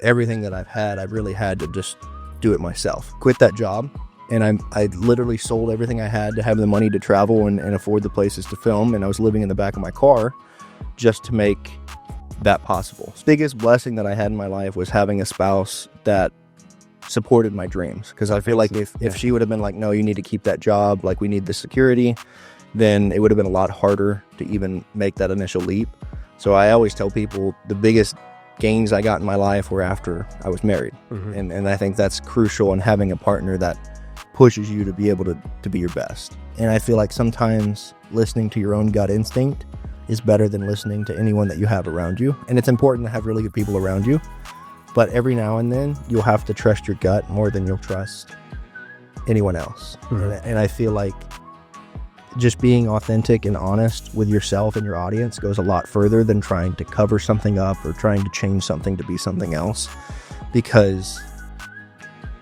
everything that I've had, I've really had to just do it myself. Quit that job, and I literally sold everything I had to have the money to travel and afford the places to film, and I was living in the back of my car just to make that possible. The biggest blessing that I had in my life was having a spouse that supported my dreams, because I feel like if she would have been like, no, you need to keep that job, like we need the security, then it would have been a lot harder to even make that initial leap. So I always tell people the biggest gains I got in my life were after I was married. And I think that's crucial in having a partner that pushes you to be able to be your best. And I feel like sometimes listening to your own gut instinct is better than listening to anyone that you have around you. And it's important to have really good people around you, but every now and then you'll have to trust your gut more than you'll trust anyone else. And I feel like just being authentic and honest with yourself and your audience goes a lot further than trying to cover something up or trying to change something to be something else, because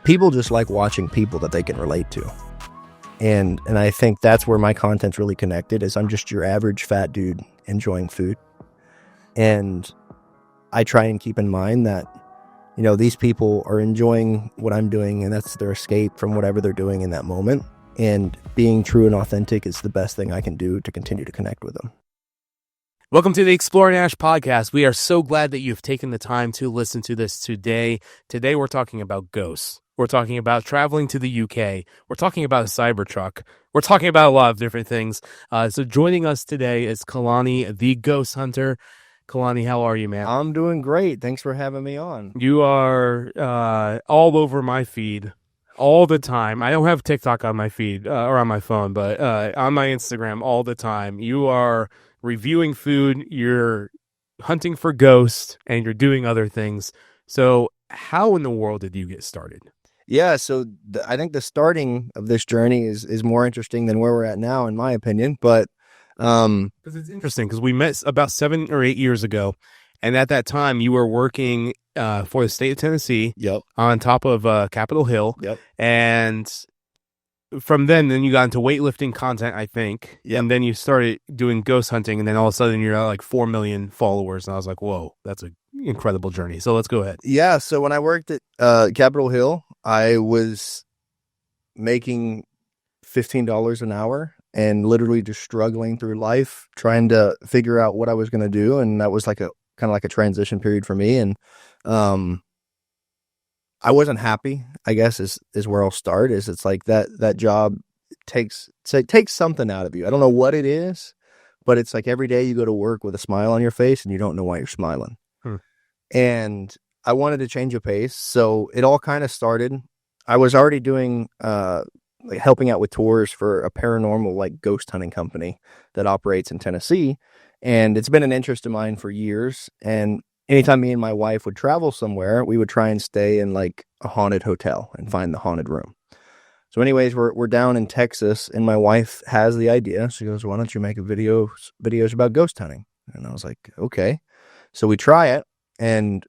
people just like watching people that they can relate to. And I think that's where my content's really connected, is I'm just your average fat dude enjoying food. And I try and keep in mind that, you know, these people are enjoying what I'm doing, and that's their escape from whatever they're doing in that moment. And being true and authentic is the best thing I can do to continue to connect with them. Welcome to the XPLR.NASH podcast. We are so glad that you've taken the time to listen to this today. Today we're talking about ghosts. We're talking about traveling to the UK. We're talking about a Cybertruck. We're talking about a lot of different things. So joining us today is Kalani, the Ghost Hunter. Kalani, how are you, man? I'm doing great. Thanks for having me on. You are all over my feed all the time. I don't have TikTok on my feed or on my phone, but on my Instagram all the time. You are reviewing food, you're hunting for ghosts, and you're doing other things. So how in the world did you get started? Yeah, so I think the starting of this journey is more interesting than where we're at now, in my opinion. But because it's interesting, because we met about 7 or 8 years ago, and at that time you were working for the state of Tennessee. Yep. On top of Capitol Hill. Yep. And from then you got into weightlifting content, I think. Yep. And then you started doing ghost hunting, and then all of a sudden you're at like 4 million followers, and I was like, whoa, that's an incredible journey. So let's go ahead. Yeah, so when I worked at Capitol Hill, I was making $15 an hour and literally just struggling through life, trying to figure out what I was going to do. And that was like a kind of like a transition period for me. And I wasn't happy, I guess, is where I'll start. It's like that job takes something out of you. I don't know what it is, but it's like every day you go to work with a smile on your face and you don't know why you're smiling. And I wanted to change a pace. So it all kind of started. I was already doing like helping out with tours for a paranormal like ghost hunting company that operates in Tennessee. And it's been an interest of mine for years. And anytime me and my wife would travel somewhere, we would try and stay in like a haunted hotel and find the haunted room. So anyways, we're down in Texas, and my wife has the idea. She goes, why don't you make videos about ghost hunting? And I was like, okay. So we try it, and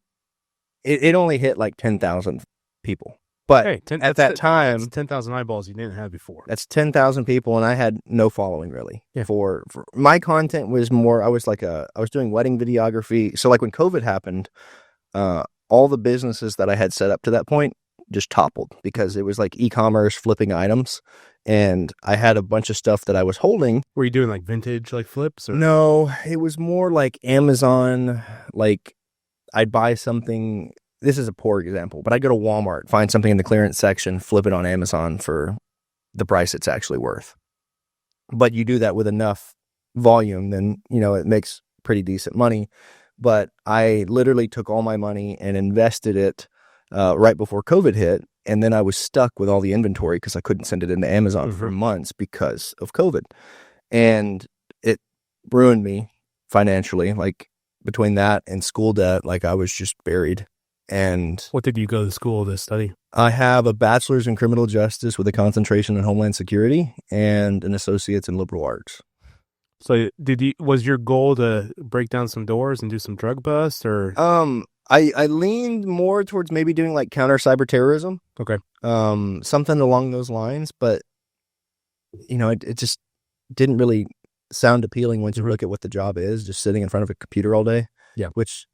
it only hit like 10,000 people. But hey, at that time, that's 10,000 eyeballs you didn't have before. That's 10,000 people, and I had no following really. Yeah. For my content was more, I was doing wedding videography. So like when COVID happened, all the businesses that I had set up to that point just toppled, because it was like e-commerce flipping items, and I had a bunch of stuff that I was holding. Were you doing like vintage like flips? Or? No, it was more like Amazon. Like I'd buy something. This is a poor example, but I go to Walmart, find something in the clearance section, flip it on Amazon for the price it's actually worth. But you do that with enough volume, then, you know, it makes pretty decent money. But I literally took all my money and invested it right before COVID hit. And then I was stuck with all the inventory because I couldn't send it into Amazon for months because of COVID. And it ruined me financially. Like between that and school debt, like I was just buried. And what did you go to school to study? I have a bachelor's in criminal justice with a concentration in Homeland Security and an associate's in liberal arts. So was your goal to break down some doors and do some drug busts, or? I leaned more towards maybe doing like counter cyber terrorism. Okay. Something along those lines, but you know, it just didn't really sound appealing once you look at what the job is, just sitting in front of a computer all day. Yeah. Which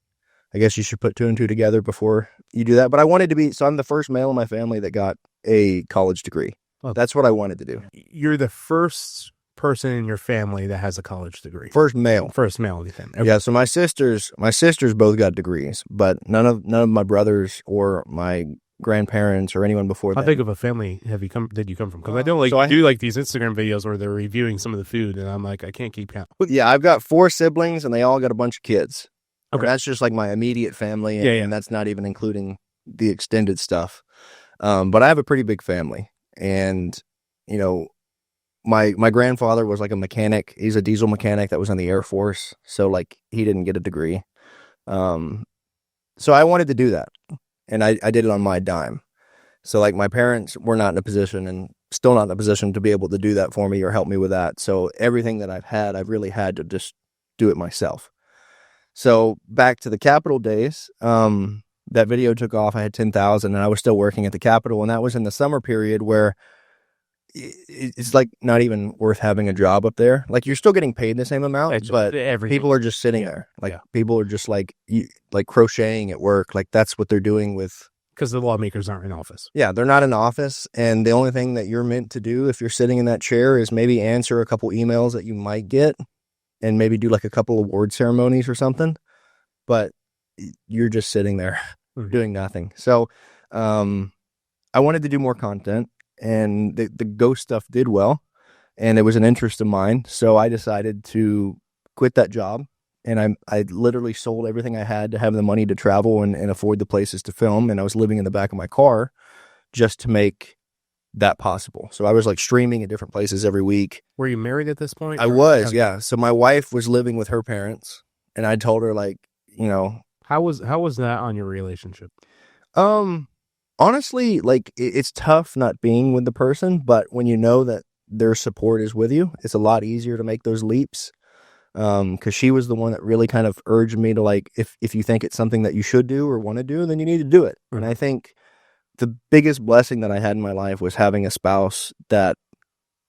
I guess you should put two and two together before you do that. But I wanted to be, so I'm the first male in my family that got a college degree. Well, that's what I wanted to do. You're the first person in your family that has a college degree. First male in your family. Okay. Yeah. So my sisters both got degrees, but none of my brothers or my grandparents or anyone before that. How big of a family did you come from? Because I know I do like these Instagram videos where they're reviewing some of the food, and I'm like, I can't keep count. Yeah, I've got 4 siblings, and they all got a bunch of kids. Okay, and that's just like my immediate family, and that's not even including the extended stuff. But I have a pretty big family, and you know, my grandfather was like a mechanic. He's a diesel mechanic that was in the Air Force, so like he didn't get a degree. So I wanted to do that. And I did it on my dime. So like my parents were not in a position, and still not in a position, to be able to do that for me or help me with that. So everything that I've really had to just do it myself. So back to the Capitol days, that video took off. I had 10,000 and I was still working at the Capitol. And that was in the summer period where it's like not even worth having a job up there. Like you're still getting paid the same amount, but people are just sitting there. Like people are just like crocheting at work. Like that's what they're doing with. Because the lawmakers aren't in office. Yeah, they're not in office. And the only thing that you're meant to do if you're sitting in that chair is maybe answer a couple emails that you might get and maybe do like a couple award ceremonies or something. But you're just sitting there doing nothing. So I wanted to do more content. And the ghost stuff did well, and it was an interest of mine. So I decided to quit that job, and I literally sold everything I had to have the money to travel and afford the places to film. And I was living in the back of my car just to make that possible. So I was like streaming at different places every week. Were you married at this point? I was, yeah. So my wife was living with her parents, and I told her like, you know, how was that on your relationship? Honestly, like it's tough not being with the person, but when you know that their support is with you, it's a lot easier to make those leaps. Because she was the one that really kind of urged me to like, if you think it's something that you should do or want to do, then you need to do it. And I think the biggest blessing that I had in my life was having a spouse that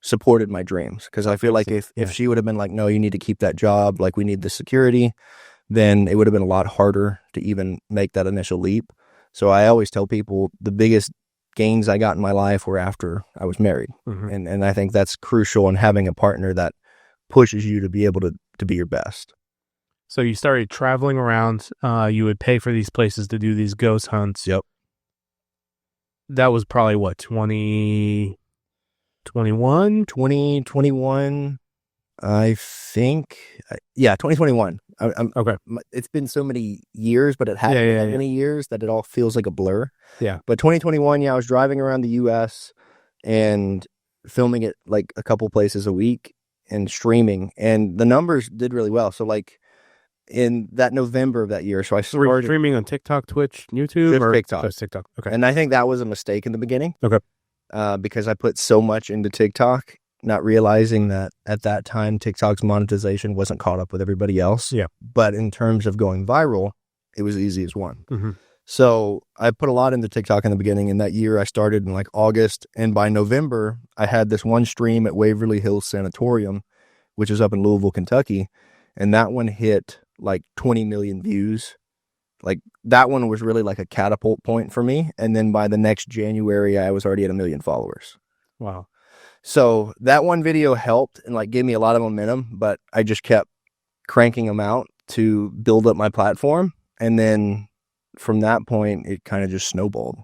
supported my dreams. Because I feel like if she would have been like, no, you need to keep that job, like we need the security, then it would have been a lot harder to even make that initial leap. So I always tell people the biggest gains I got in my life were after I was married. And I think that's crucial in having a partner that pushes you to be able to be your best. So you started traveling around. You would pay for these places to do these ghost hunts. Yep. That was probably what, 2021? 2021, I think. Yeah, 2021. Okay. It's been so many years, but it hasn't been many years that it all feels like a blur. Yeah. But 2021, I was driving around the U.S. and filming it like a couple places a week and streaming, and the numbers did really well. So like in that November of that year, so I started streaming on TikTok, Twitch, YouTube, or TikTok. Just TikTok. Okay. And I think that was a mistake in the beginning. Okay. Because I put so much into TikTok, not realizing that at that time TikTok's monetization wasn't caught up with everybody else. Yeah. But in terms of going viral, it was easy as one. Mm-hmm. So I put a lot into TikTok in the beginning. And that year I started in like August. And by November, I had this one stream at Waverly Hills Sanatorium, which is up in Louisville, Kentucky. And that one hit like 20 million views. Like that one was really like a catapult point for me. And then by the next January, I was already at 1 million followers. Wow. So that one video helped and like gave me a lot of momentum, but I just kept cranking them out to build up my platform. And then from that point, it kind of just snowballed.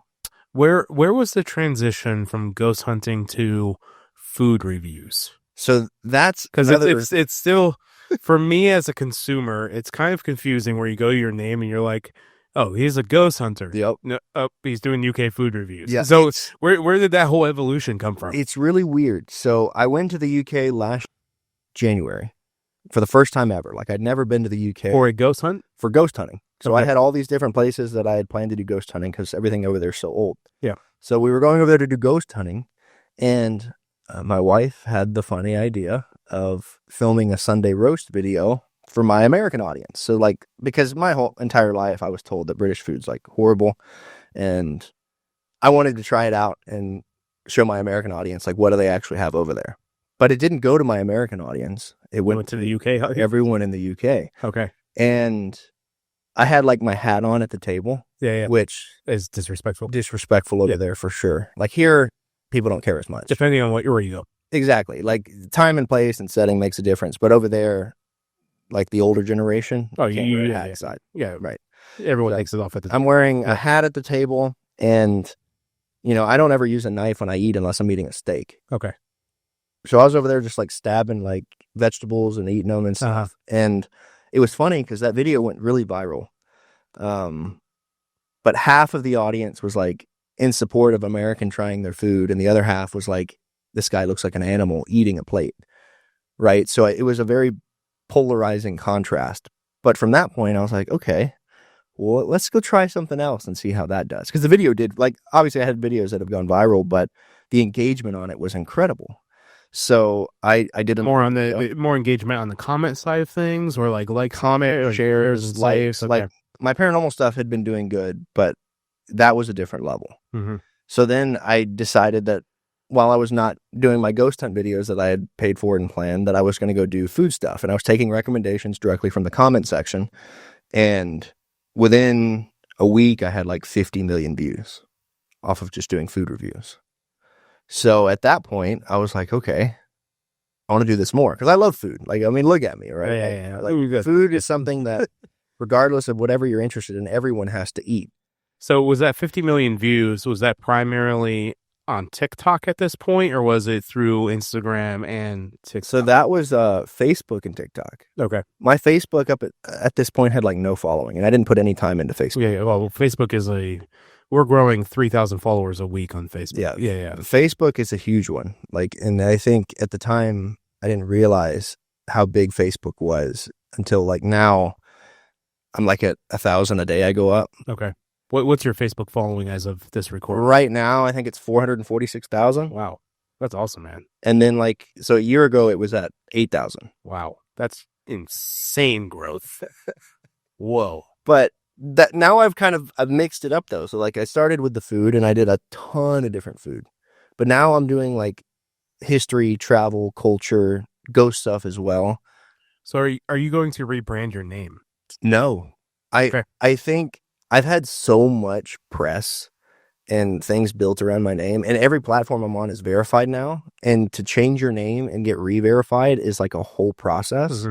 Where was the transition from ghost hunting to food reviews? So that's because it's still, for me as a consumer, it's kind of confusing where you go to your name and you're like, oh, he's a ghost hunter. Yep. No, he's doing UK food reviews. Yeah. So where did that whole evolution come from? It's really weird. So I went to the UK last January for the first time ever. Like I'd never been to the UK. For a ghost hunt? For ghost hunting. So Okay. I had all these different places that I had planned to do ghost hunting because everything over there is so old. Yeah. So we were going over there to do ghost hunting, and my wife had the funny idea of filming a Sunday roast video for my American audience. So like, because my whole entire life I was told that British food's like horrible, and I wanted to try it out and show my American audience like what do they actually have over there. But it didn't go to my American audience. It went to the UK. everyone in the UK. Okay. And I had like my hat on at the table, Yeah. which Is disrespectful. disrespectful over there for sure. Like here, people don't care as much. Depending on where you go. Exactly. Like time and place and setting makes a difference. But over there, like the older generation, can't wear a hat inside. Yeah. Right. Everyone So takes it off at the I'm wearing a hat at the table, and I don't ever use a knife when I eat unless I'm eating a steak. Okay. So I was over there just like stabbing like vegetables and eating them and stuff. And it was funny because that video went really viral. But half of the audience was like in support of American trying their food, and the other half was like, this guy looks like an animal eating a plate. Right. So it was a very polarizing contrast. But from that point, I was like, okay, well, let's go try something else and see how that does. Because the video did, like, obviously I had videos that have gone viral, but the engagement on it was incredible. So I did more engagement on the comment side of things, or like comment, shares, likes. Like my paranormal stuff had been doing good, but that was a different level. Mm-hmm. So then I decided that while I was not doing my ghost hunt videos that I had paid for and planned, that I was going to go do food stuff. And I was taking recommendations directly from the comment section. And within a week, I had like 50 million views off of just doing food reviews. So at that point, I was like, okay, I want to do this more because I love food. Like, I mean, look at me, right? Yeah. Like, food is something that, regardless of whatever you're interested in, everyone has to eat. So was that 50 million views? Was that primarily on TikTok at this point, or was it through Instagram and TikTok? So that was Facebook and TikTok. Okay. My Facebook at this point had like no following, and I didn't put any time into Facebook. Yeah. Well, Facebook is we're growing 3,000 followers a week on Facebook. Yeah. Facebook is a huge one. Like, and I think at the time I didn't realize how big Facebook was until like now I'm like at 1,000 a day I go up. Okay. What's your Facebook following as of this recording? Right now, I think it's 446,000. Wow. That's awesome, man. And then so a year ago, it was at 8,000. Wow. That's insane growth. Whoa. But that now I've mixed it up though. So like I started with the food and I did a ton of different food, but now I'm doing like history, travel, culture, ghost stuff as well. So are you going to rebrand your name? No, I think I've had so much press and things built around my name, and every platform I'm on is verified now. And to change your name and get re-verified is like a whole process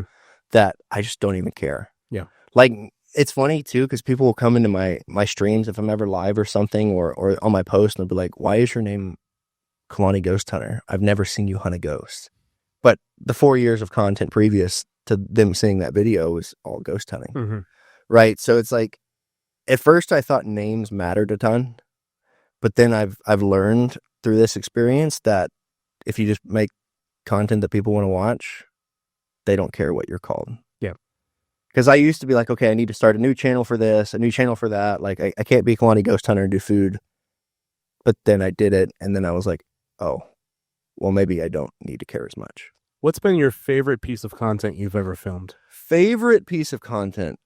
that I just don't even care. Yeah. Like, it's funny too, because people will come into my streams if I'm ever live or something, or on my post, and they'll be like, why is your name Kalani Ghost Hunter? I've never seen you hunt a ghost. But the 4 years of content previous to them seeing that video was all ghost hunting. Right. So it's like, at first I thought names mattered a ton, but then I've learned through this experience that if you just make content that people want to watch, they don't care what you're called. Yeah. Because I used to be like, okay, I need to start a new channel for this, a new channel for that. Like, I can't be Kalani Ghost Hunter and do food. But then I did it, and then I was like, oh, well, maybe I don't need to care as much. What's been your favorite piece of content you've ever filmed? Favorite piece of content?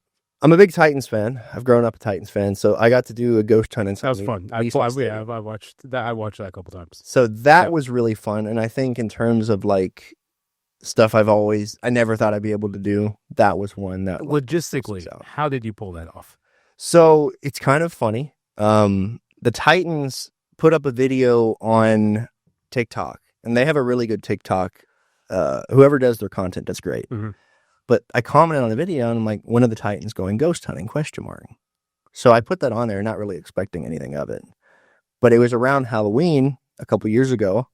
I'm a big Titans fan. I've grown up a Titans fan, so I got to do a ghost hunt. That was fun. I watched that. I watched that a couple times. So that was really fun, and I think in terms of like stuff I never thought I'd be able to do, that was one that logistically, how did you pull that off? So it's kind of funny. The Titans put up a video on TikTok, and they have a really good TikTok. Whoever does their content, that's great. But I commented on the video, and I'm like, when are the Titans going ghost hunting? ? So I put that on there, not really expecting anything of it. But it was around Halloween a couple years ago,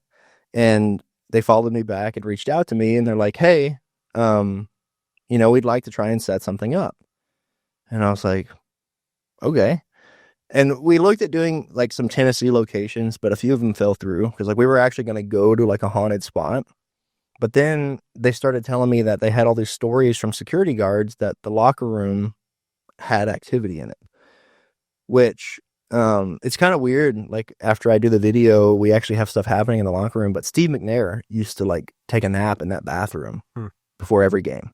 and they followed me back and reached out to me, and they're like, hey, we'd like to try and set something up. And I was like, okay. And we looked at doing like some Tennessee locations, but a few of them fell through because like we were actually going to go to like a haunted spot. But then they started telling me that they had all these stories from security guards that the locker room had activity in it, which it's kind of weird. Like after I do the video, we actually have stuff happening in the locker room, but Steve McNair used to like take a nap in that bathroom before every game.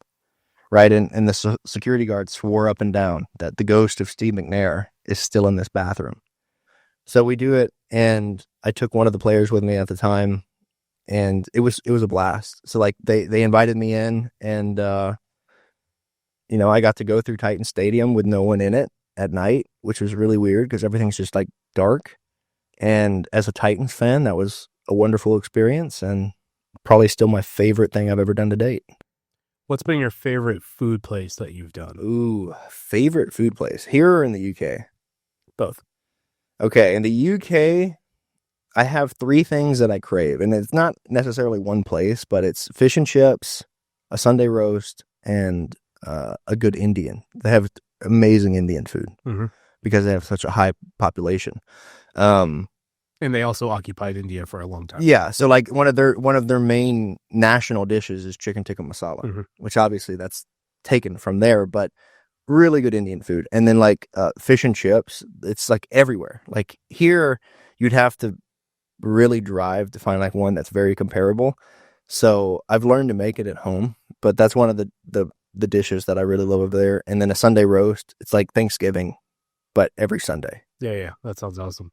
Right. And the security guards swore up and down that the ghost of Steve McNair is still in this bathroom. So we do it. And I took one of the players with me at the time, and it was a blast. So like they invited me in, and I got to go through Titan Stadium with no one in it at night, which was really weird because everything's just like dark. And as a Titans fan, that was a wonderful experience and probably still my favorite thing I've ever done to date. What's been your favorite food place that you've done? Ooh, favorite food place here or in the UK? Both. Okay, in the UK, I have 3 things that I crave, and it's not necessarily one place, but it's fish and chips, a Sunday roast, and a good Indian. They have amazing Indian food because they have such a high population. And they also occupied India for a long time. Yeah, so like one of their main national dishes is chicken tikka masala, which obviously that's taken from there, but really good Indian food. And then like fish and chips, it's like everywhere. Like here, you'd have to really drive to find like one that's very comparable. So I've learned to make it at home, but that's one of the dishes that I really love over there. And then a Sunday roast, it's like Thanksgiving, but every Sunday. Yeah, that sounds awesome.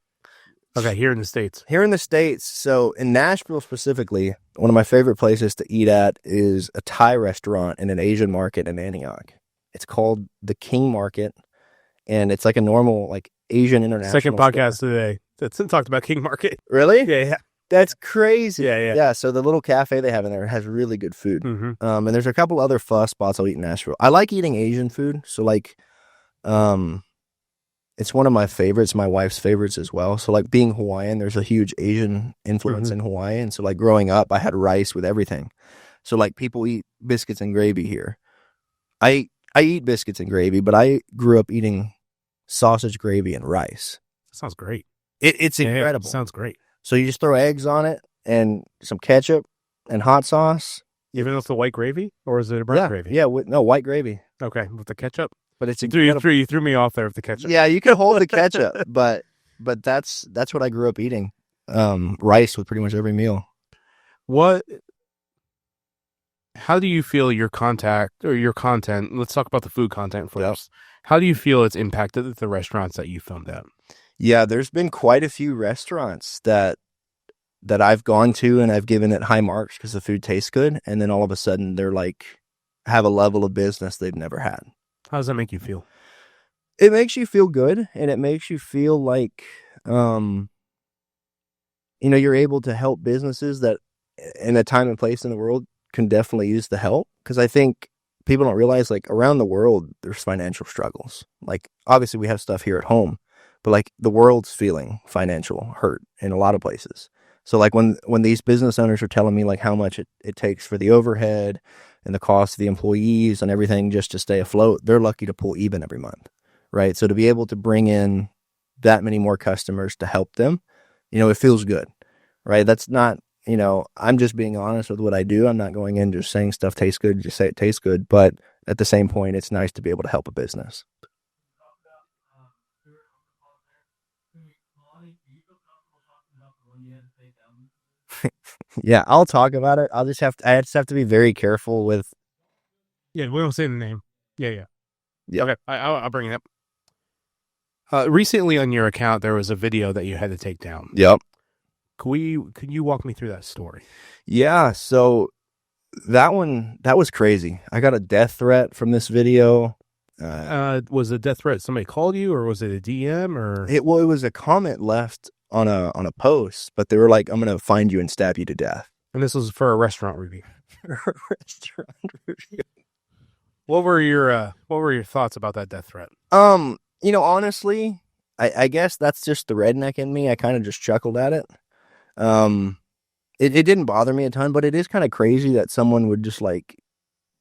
Okay, here in the States. Here in the States, so in Nashville specifically, one of my favorite places to eat at is a Thai restaurant in an Asian market in Antioch. It's called the King Market, and it's like a normal like Asian international Second podcast today that's talked about King Market. Really? Yeah. That's crazy. Yeah. So the little cafe they have in there has really good food. And there's a couple other pho spots I'll eat in Nashville. I like eating Asian food, so like, it's one of my favorites, my wife's favorites as well. So like being Hawaiian, there's a huge Asian influence in Hawaii. And so like growing up, I had rice with everything. So like people eat biscuits and gravy here. I eat biscuits and gravy, but I grew up eating sausage gravy and rice. That sounds great. It's incredible. Yeah, sounds great. So you just throw eggs on it and some ketchup and hot sauce. Even though it's the white gravy? Or is it a brown gravy? Yeah, white gravy. Okay, with the ketchup? But it's incredible. You threw me off there with the ketchup. Yeah, you could hold the ketchup, but that's what I grew up eating. Rice with pretty much every meal. How do you feel your content, let's talk about the food content first. How do you feel it's impacted the restaurants that you filmed at? Yeah, there's been quite a few restaurants that I've gone to and I've given it high marks because the food tastes good, and then all of a sudden they're like have a level of business they've never had. How does that make you feel? It makes you feel good, and it makes you feel like, you're able to help businesses that in a time and place in the world can definitely use the help. Because I think people don't realize, like, around the world, there's financial struggles. Like, obviously we have stuff here at home, but like the world's feeling financial hurt in a lot of places. So like when these business owners are telling me like how much it takes for the overhead and the cost of the employees and everything just to stay afloat, they're lucky to pull even every month, right? So to be able to bring in that many more customers to help them, it feels good, right? That's not, I'm just being honest with what I do. I'm not going in just saying stuff tastes good, just say it tastes good. But at the same point, it's nice to be able to help a business. Yeah, I'll talk about it. I just have to be very careful with. Yeah, we don't say the name. Yeah. Okay, I'll bring it up. Recently on your account, there was a video that you had to take down. Yep. Could you walk me through that story? Yeah. So that was crazy. I got a death threat from this video. Was a death threat somebody called you, or was it a DM, or it was a comment left on a post, but they were like, "I'm going to find you and stab you to death." And this was for a restaurant review. Restaurant review. What were your thoughts about that death threat? Honestly, I guess that's just the redneck in me. I kind of just chuckled at it. It didn't bother me a ton, but it is kind of crazy that someone would just like,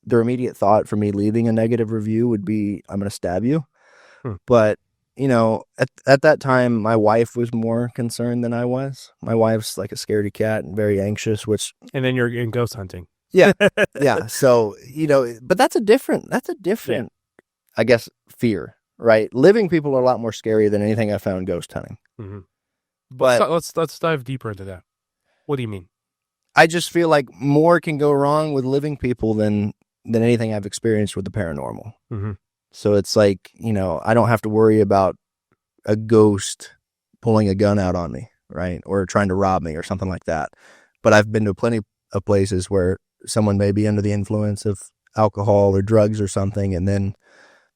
their immediate thought for me leaving a negative review would be, I'm going to stab you. But, at that time, my wife was more concerned than I was. My wife's like a scaredy cat and very anxious, and then you're in ghost hunting. Yeah. Yeah. So, but that's a different, I guess, fear, right? Living people are a lot more scary than anything I found ghost hunting. Mm-hmm. But let's dive deeper into that. What do you mean? I just feel like more can go wrong with living people than anything I've experienced with the paranormal. Mm-hmm. So it's like, I don't have to worry about a ghost pulling a gun out on me, right? Or trying to rob me or something like that. But I've been to plenty of places where someone may be under the influence of alcohol or drugs or something, and then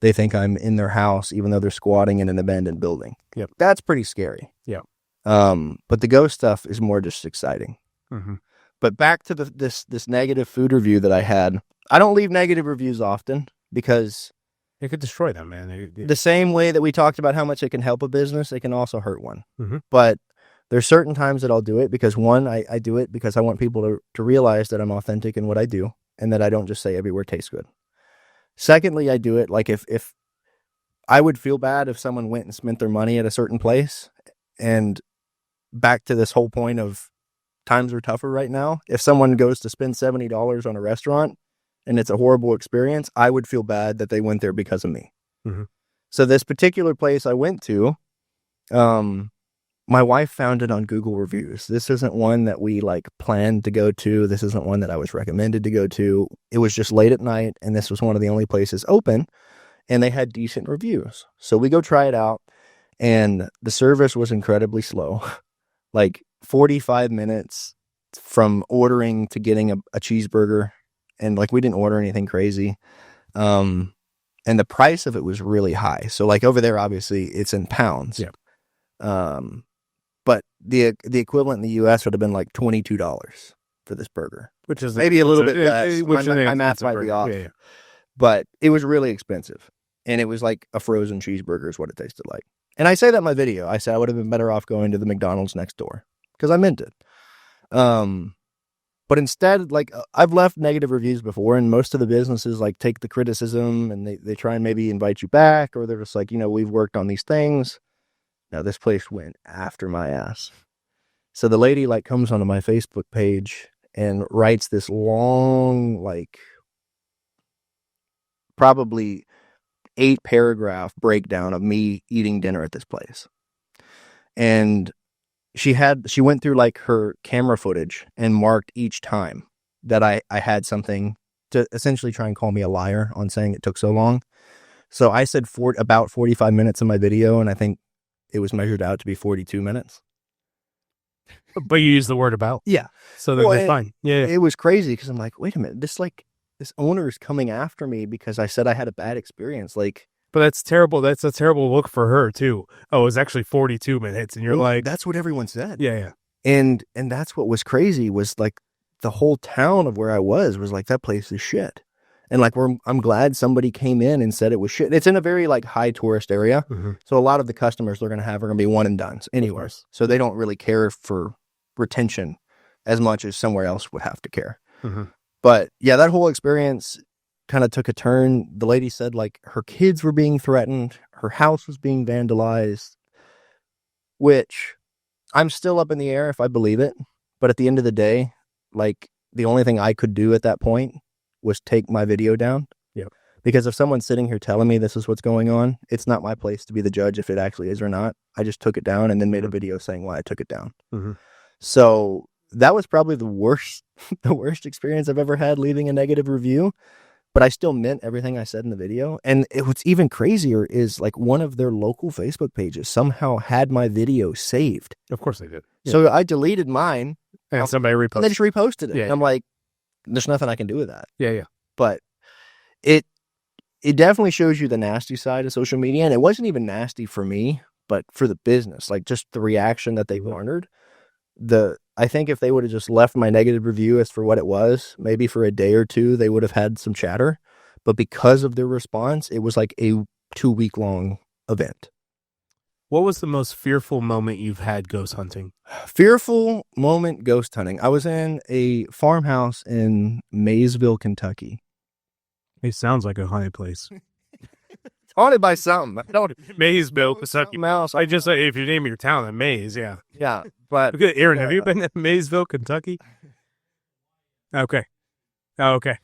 they think I'm in their house, even though they're squatting in an abandoned building. Yep. That's pretty scary. Yeah. But the ghost stuff is more just exciting. Mm-hmm. But back to this negative food review that I had. I don't leave negative reviews often because it could destroy them, man. The same way that we talked about how much it can help a business, it can also hurt one. Mm-hmm. But there's certain times that I'll do it because, one, I do it because I want people to realize that I'm authentic in what I do and that I don't just say everywhere tastes good. Secondly, I do it like if I would feel bad if someone went and spent their money at a certain place, and back to this whole point of times are tougher right now. If someone goes to spend $70 on a restaurant and it's a horrible experience, I would feel bad that they went there because of me. Mm-hmm. So this particular place I went to, my wife found it on Google reviews. This isn't one that we like planned to go to. This isn't one that I was recommended to go to. It was just late at night, and this was one of the only places open, and they had decent reviews. So we go try it out, and the service was incredibly slow. Like 45 minutes from ordering to getting a cheeseburger, and like we didn't order anything crazy. And the price of it was really high. So like over there, obviously it's in pounds. Yeah. But the equivalent in the U.S. would have been like $22 for this burger, which is maybe a little bit less. My math might be off. Yeah. But it was really expensive, and it was like a frozen cheeseburger is what it tasted like. And I say that in my video. I said I would have been better off going to the McDonald's next door because I meant it. But instead, like I've left negative reviews before, and most of the businesses like take the criticism and they try and maybe invite you back, or they're just like, we've worked on these things. Now this place went after my ass. So the lady like comes onto my Facebook page and writes this long, like probably 8-paragraph breakdown of me eating dinner at this place. And she went through like her camera footage and marked each time that I had something to essentially try and call me a liar on saying it took so long. So I said about 45 minutes in my video, and I think it was measured out to be 42 minutes. But you use the word about. Yeah. So they're fine. Yeah. It was crazy because I'm like, wait a minute, this owner is coming after me because I said I had a bad experience. Like, but that's terrible. That's a terrible look for her too. Oh, it was actually 42 minutes, and you're like, that's what everyone said. Yeah. And that's what was crazy was like the whole town of where I was like, that place is shit. And like, I'm glad somebody came in and said it was shit. It's in a very like high tourist area. Mm-hmm. So a lot of the customers they're going to have are going to be one and dones anywhere. So they don't really care for retention as much as somewhere else would have to care. Mm-hmm. But yeah, that whole experience kind of took a turn. The lady said like her kids were being threatened. Her house was being vandalized, which I'm still up in the air if I believe it. But at the end of the day, like the only thing I could do at that point was take my video down. Yeah. Because if someone's sitting here telling me this is what's going on, it's not my place to be the judge if it actually is or not. I just took it down and then made a video saying why I took it down. Mm-hmm. So that was probably the worst experience I've ever had leaving a negative review. But I still meant everything I said in the video. And what's even crazier is like one of their local Facebook pages somehow had my video saved. Of course they did. Yeah. So I deleted mine. And somebody reposted. And they just reposted it. Yeah. And I'm like, there's nothing I can do with that. Yeah. But it definitely shows you the nasty side of social media. And it wasn't even nasty for me, but for the business. Like just the reaction that they garnered. I think if they would have just left my negative review as for what it was, maybe for a day or two, they would have had some chatter. But because of their response, it was like a 2-week-long event. What was the most fearful moment you've had ghost hunting? Fearful moment ghost hunting. I was in a farmhouse in Maysville, Kentucky. It sounds like a haunted place. It's haunted by something. I don't Maysville, Kentucky. Mouse. I just if you name your town in Mays, yeah. Yeah, but okay, Aaron, have you been to Maysville, Kentucky? Okay. Oh, okay.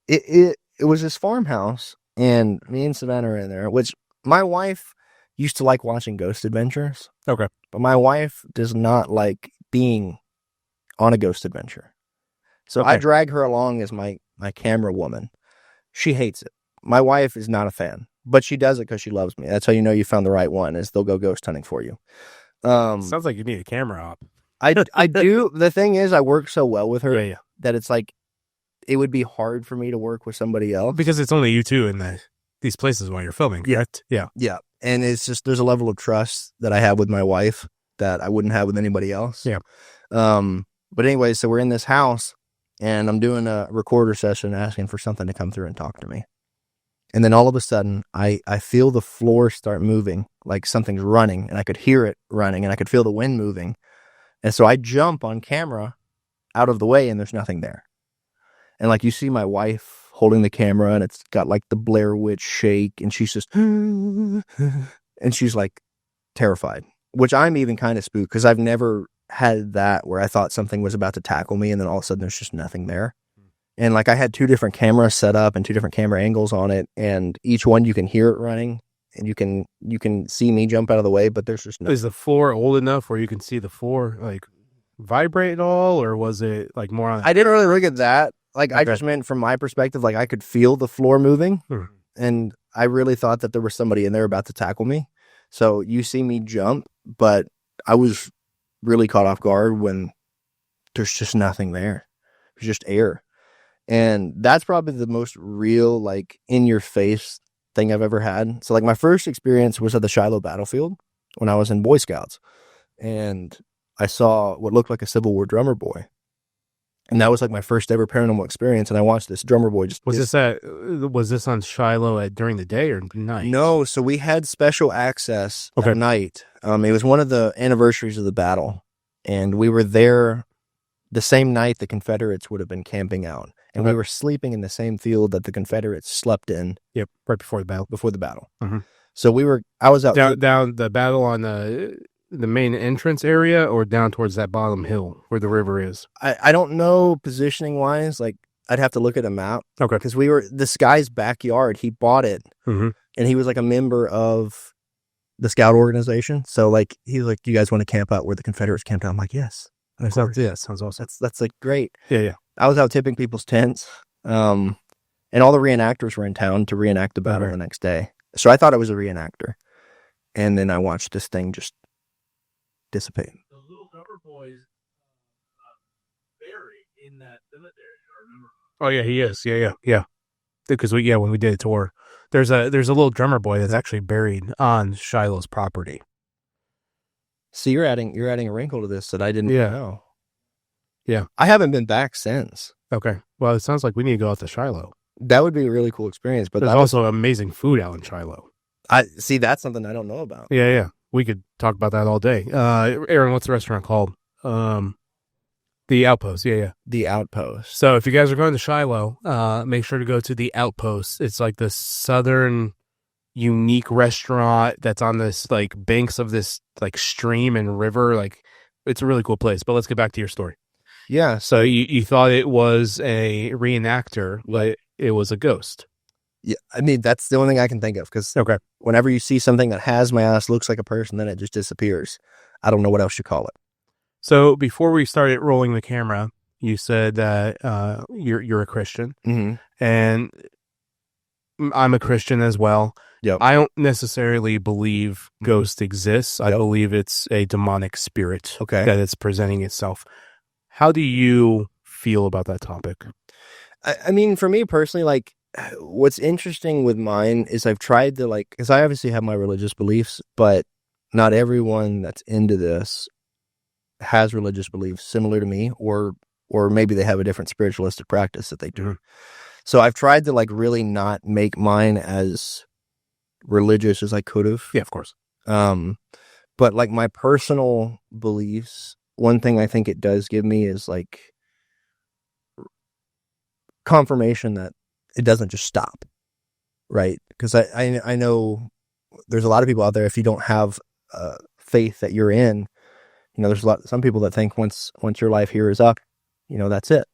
It was this farmhouse, and me and Savannah are in there, which my wife used to like watching ghost adventures. Okay. But my wife does not like being on a ghost adventure. So I drag her along as my camera woman. She hates it. My wife is not a fan, but she does it because she loves me. That's how you know you found the right one, is they'll go ghost hunting for you. Sounds like you need a camera op. I do. The thing is, I work so well with her. Yeah. that it's like it would be hard for me to work with somebody else. Because it's only you two in these places while you're filming, correct? Yeah. Yeah. And it's just, there's a level of trust that I have with my wife that I wouldn't have with anybody else. Yeah. But anyway, so we're in this house and I'm doing a recorder session asking for something to come through and talk to me. And then all of a sudden I feel the floor start moving, like something's running, and I could hear it running and I could feel the wind moving. And so I jump on camera out of the way and there's nothing there. And like you see my wife holding the camera and it's got like the Blair Witch shake and she's just, and she's like terrified, which I'm even kind of spooked because I've never had that where I thought something was about to tackle me and then all of a sudden there's just nothing there. And like I had 2 different cameras set up and 2 different camera angles on it, and each one you can hear it running and you can see me jump out of the way, but there's just no. Is the floor old enough where you can see the floor like vibrate at all, or was it like more on? I didn't really look at that. Like, okay. I just meant from my perspective, like I could feel the floor moving, and I really thought that there was somebody in there about to tackle me. So you see me jump, but I was really caught off guard when there's just nothing there. It's just air. And that's probably the most real, like, in-your-face thing I've ever had. So, like, my first experience was at the Shiloh battlefield when I was in Boy Scouts. And I saw what looked like a Civil War drummer boy. And that was like my first ever paranormal experience. And I watched this drummer boy just... Was this on Shiloh during the day or night? No, so we had special access at night. It was one of the anniversaries of the battle. And we were there the same night the Confederates would have been camping out. And we were sleeping in the same field that the Confederates slept in. Yep, right before the battle. Before the battle. Mm-hmm. So I was out... Down the battle on the main entrance area, or down towards that bottom hill where the river is? I don't know positioning wise. Like, I'd have to look at a map. Okay. Because this guy's backyard, he bought it. Mm-hmm. And he was like a member of the scout organization. So like, he was like, "Do you guys want to camp out where the Confederates camped out?" I'm like, "Yes." Sounds awesome. That's like great. Yeah. I was out tipping people's tents. And all the reenactors were in town to reenact the battle the next day. So I thought it was a reenactor. And then I watched this thing just dissipate. The little drummer boys buried in that cemetery. I remember. Oh yeah, he is. Yeah. Because when we did a tour, there's a little drummer boy that's actually buried on Shiloh's property. See, you're adding a wrinkle to this that I didn't know. Yeah, I haven't been back since. Okay, well, it sounds like we need to go out to Shiloh. That would be a really cool experience. But there's also amazing food out in Shiloh. I see. That's something I don't know about. Yeah. We could talk about that all day. Aaron, what's the restaurant called? The Outpost. Yeah. The Outpost. So if you guys are going to Shiloh, make sure to go to the Outpost. It's like the southern unique restaurant that's on this like banks of this like stream and river. Like, it's a really cool place. But let's get back to your story. Yeah. So you thought it was a reenactor, but it was a ghost. Yeah, I mean, that's the only thing I can think of, because whenever you see something that has my ass, looks like a person, then it just disappears. I don't know what else you call it. So before we started rolling the camera, you said that you're a Christian, and I'm a Christian as well. Yep. I don't necessarily believe ghosts exist. I believe it's a demonic spirit that it's presenting itself. How do you feel about that topic? I mean, for me personally, like, what's interesting with mine is I've tried to, like, because I obviously have my religious beliefs, but not everyone that's into this has religious beliefs similar to me, or maybe they have a different spiritualistic practice that they do. So I've tried to, like, really not make mine as religious as I could have. Yeah, of course. But like my personal beliefs, one thing I think it does give me is like confirmation that it doesn't just stop, right? Because I know there's a lot of people out there, if you don't have faith that you're in, there's some people that think once your life here is up, that's it.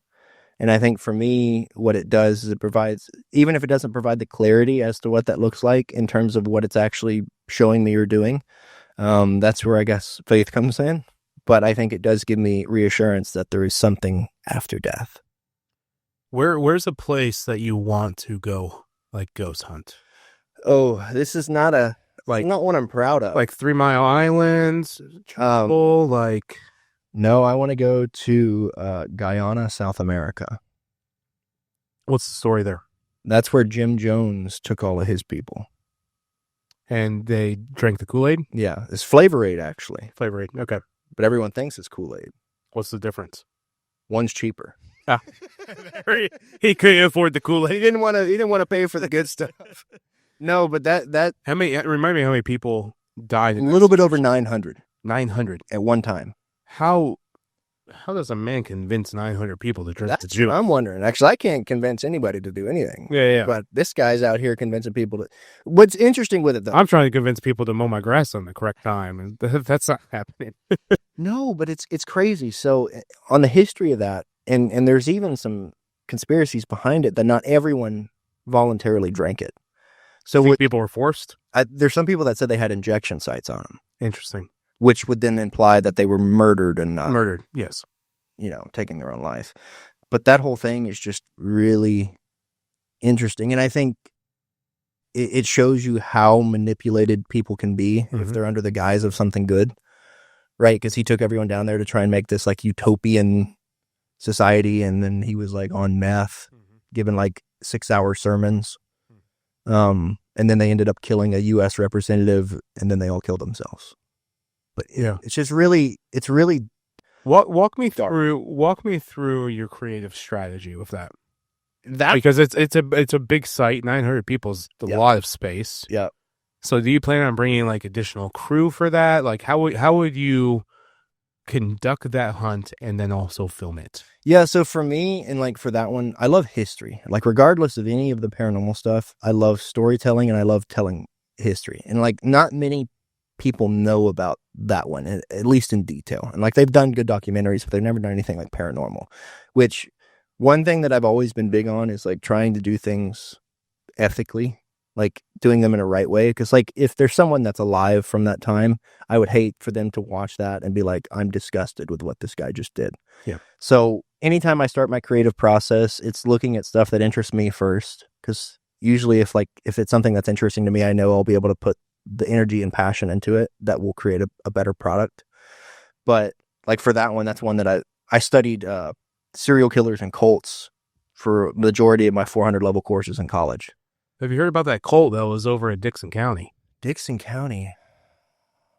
And I think for me, what it does is it provides, even if it doesn't provide the clarity as to what that looks like in terms of what it's actually showing me or doing, that's where I guess faith comes in. But I think it does give me reassurance that there is something after death. Where's a place that you want to go, like ghost hunt? Oh, this is not not one I'm proud of. Like 3 Mile Island, like No, I want to go to Guyana, South America. What's the story there? That's where Jim Jones took all of his people. And they drank the Kool-Aid? Yeah, it's Flavor Aid, actually. Flavor Aid. Okay. But everyone thinks it's Kool-Aid. What's the difference? One's cheaper. He couldn't afford the Kool-Aid. He didn't want to pay for the good stuff. No, but that How many? Remind me how many people died. a little bit over 900 900 at one time. How does a man convince 900 people to drink the That's juice? what I'm wondering. Actually, I can't convince anybody to do anything. Yeah. But this guy's out here convincing people to. What's interesting with it, though? I'm trying to convince people to mow my grass on the correct time, and that's not happening. No, but it's crazy. So on the history of that, and there's even some conspiracies behind it that not everyone voluntarily drank it. So Think people were forced? there's some people that said they had injection sites on them, Interesting. which would then imply that they were murdered and not, Murdered. Yes. taking their own life. But that whole thing is just really interesting. And I think it shows you how manipulated people can be if they're under the guise of something good, right? Because he took everyone down there to try and make this like utopian society. And then he was like on meth, giving like 6-hour sermons. And then they ended up killing a U.S. representative, and then they all killed themselves. But Yeah. it's just really, Walk me through your creative strategy with that. that. Because it's a big site. 900 people is a lot of space. Yeah. So do you plan on bringing like additional crew for that? Like how would you conduct that hunt and then also film it? Yeah. So for me, and like for that one, I love history. Like regardless of any of the paranormal stuff, I love storytelling and I love telling history. And like not many people know about that one, at least in detail. And like they've done good documentaries, but they've never done anything like paranormal, which one thing that I've always been big on is like trying to do things ethically, like doing them in a right way. Because like if there's someone that's alive from that time, I would hate for them to watch that and be like, I'm disgusted with what this guy just did. Yeah. So anytime I start my creative process, it's looking at stuff that interests me first. Because usually if it's something that's interesting to me, I know I'll be able to put the energy and passion into it that will create a better product. But like for that one, that's one that I studied serial killers and cults for majority of my 400 level courses in college. Have you heard about that cult that was over in Dixon County? Dixon County.